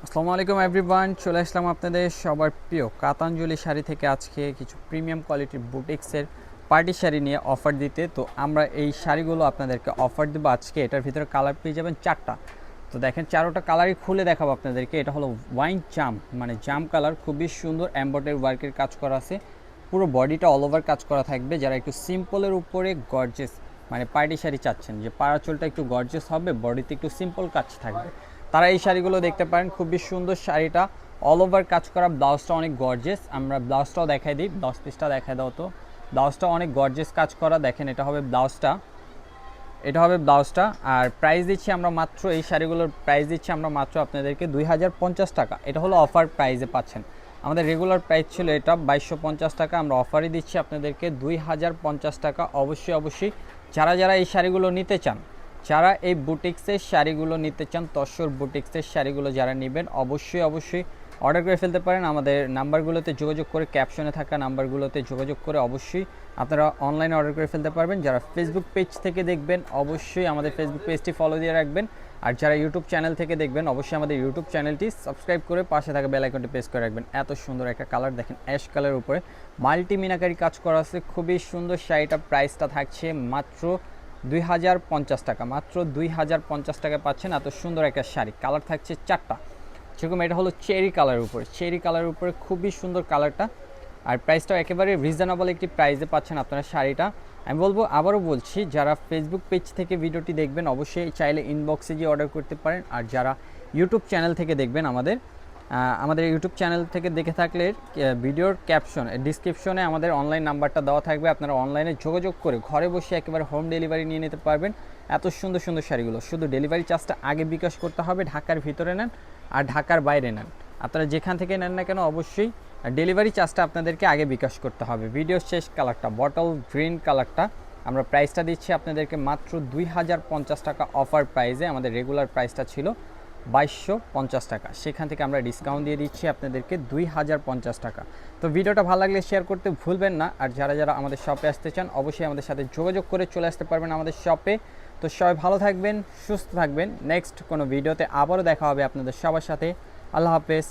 আসসালামু আলাইকুম এভরিওয়ান, চলে আসলাম আপনাদের সবার প্রিয় কাতাঞ্জলি শাড়ি থেকে আজকে কিছু প্রিমিয়াম কোয়ালিটির বুটিক্সের পার্টি শাড়ি নিয়ে অফার দিতে। তো আমরা এই শাড়িগুলো আপনাদেরকে অফার দেবো আজকে। এটার ভিতরে কালার পেয়ে যাবেন চারটা। তো দেখেন চারোটা কালারই খুলে দেখাবো আপনাদেরকে। এটা হলো ওয়াইন জাম, মানে জাম কালার, খুবই সুন্দর এমব্রয়ডারি ওয়ার্কের কাজ করা আছে। পুরো বডিটা অল ওভার কাজ করা থাকবে। যারা একটু সিম্পলের উপরে গর্জেস মানে পার্টি শাড়ি চাচ্ছেন, যে পাড়াচলটা একটু গর্জেস হবে, বডিতে একটু সিম্পল কাজ থাকবে, তারা এই শাড়িগুলো দেখতে পারেন। খুবই সুন্দর শাড়িটা, অল ওভার কাজ করা, ব্লাউজটা অনেক গর্জেস। আমরা ব্লাউজটাও দেখাই দিই, ব্লাউজ পিসটা দেখাই দাও তো। ব্লাউজটা অনেক গর্জেস কাজ করা, দেখেন এটা হবে ব্লাউজটা, এটা হবে ব্লাউজটা। আর প্রাইস দিচ্ছি আমরা মাত্র, এই শাড়িগুলোর প্রাইস দিচ্ছি আমরা মাত্র আপনাদেরকে 2050 টাকা। এটা হলো অফার প্রাইসে পাচ্ছেন। আমাদের রেগুলার প্রাইস ছিল এটা 2250 টাকা, আমরা অফারই দিচ্ছি আপনাদেরকে 2050 টাকা। অবশ্যই যারা যারা এই শাড়িগুলো নিতে চান, যারা এই বুটিক্সের শাড়িগুলো নিতে চান, তসর বুটিক্সের শাড়িগুলো যারা নেবেন, অবশ্যই অর্ডার করে ফেলতে পারেন। আমাদের নাম্বারগুলোতে যোগাযোগ করে, ক্যাপশনে থাকা নাম্বারগুলোতে যোগাযোগ করে অবশ্যই আপনারা অনলাইনে অর্ডার করে ফেলতে পারবেন। যারা ফেসবুক পেজ থেকে দেখবেন, অবশ্যই আমাদের ফেসবুক পেজটি ফলো দিয়ে রাখবেন। আর যারা ইউটিউব চ্যানেল থেকে দেখবেন, অবশ্যই আমাদের ইউটিউব চ্যানেলটি সাবস্ক্রাইব করে পাশে থাকা বেল আইকনটি প্রেস করে রাখবেন। এত সুন্দর একটা কালার দেখেন, অ্যাশ কালারের উপরে মাল্টি মিনাকারি কাজ করা আছে, খুবই সুন্দর শাড়িটা। প্রাইসটা থাকছে মাত্র 2050 টাকা, মাত্র 2050 টাকা পাচ্ছেন এত সুন্দর একটা শাড়ি। কালার থাকছে চারটা, যেরকম এটা হলো চেরি কালারের উপরে, চেরি কালারের উপরে খুবই সুন্দর কালারটা। আর প্রাইসটাও একেবারে রিজনেবল একটি প্রাইসে পাচ্ছেন আপনারা শাড়িটা। আমি বলবো, আবারও বলছি, যারা ফেসবুক পেজ থেকে ভিডিওটি দেখবেন অবশ্যই চাইলে ইনবক্সে গিয়ে অর্ডার করতে পারেন। আর যারা ইউটিউব চ্যানেল থেকে দেখবেন, আমাদের ইউটিউব চ্যানেল থেকে দেখে থাকলে ভিডিওর ক্যাপশন ডিসক্রিপশনে আমাদের অনলাইন নাম্বারটা দেওয়া থাকবে। আপনারা অনলাইনে যোগাযোগ করে ঘরে বসে একেবারে হোম ডেলিভারি নিয়ে নিতে পারবেন এত সুন্দর সুন্দর শাড়িগুলো। শুধু ডেলিভারি চার্জটা আগে বিকাশ করতে হবে, ঢাকার ভিতরে নেন আর ঢাকার বাইরে নেন, আপনারা যেখান থেকে নেন না কেন, অবশ্যই ডেলিভারি চার্জটা আপনাদেরকে আগে বিকাশ করতে হবে। ভিডিও শেষ কালারটা, বটল গ্রিন কালারটা, আমরা প্রাইসটা দিচ্ছি আপনাদেরকে মাত্র 2050 টাকা অফার প্রাইসে। আমাদের রেগুলার প্রাইসটা ছিল 2250 টাকা, সেখান থেকে আমরা ডিসকাউন্ট দিয়ে দিচ্ছি আপনাদেরকে 2050 টাকা। তো ভিডিওটা ভালো লাগলে শেয়ার করতে ভুলবেন না। আর যারা যারা আমাদের শপে আসতে চান, অবশ্যই আমাদের সাথে যোগাযোগ করে চলে আসতে পারবেন আমাদের শপে। তো সবাই ভালো থাকবেন, সুস্থ থাকবেন। নেক্সট কোনো ভিডিওতে আবারও দেখা হবে আপনাদের সবার সাথে। আল্লাহ হাফেজ।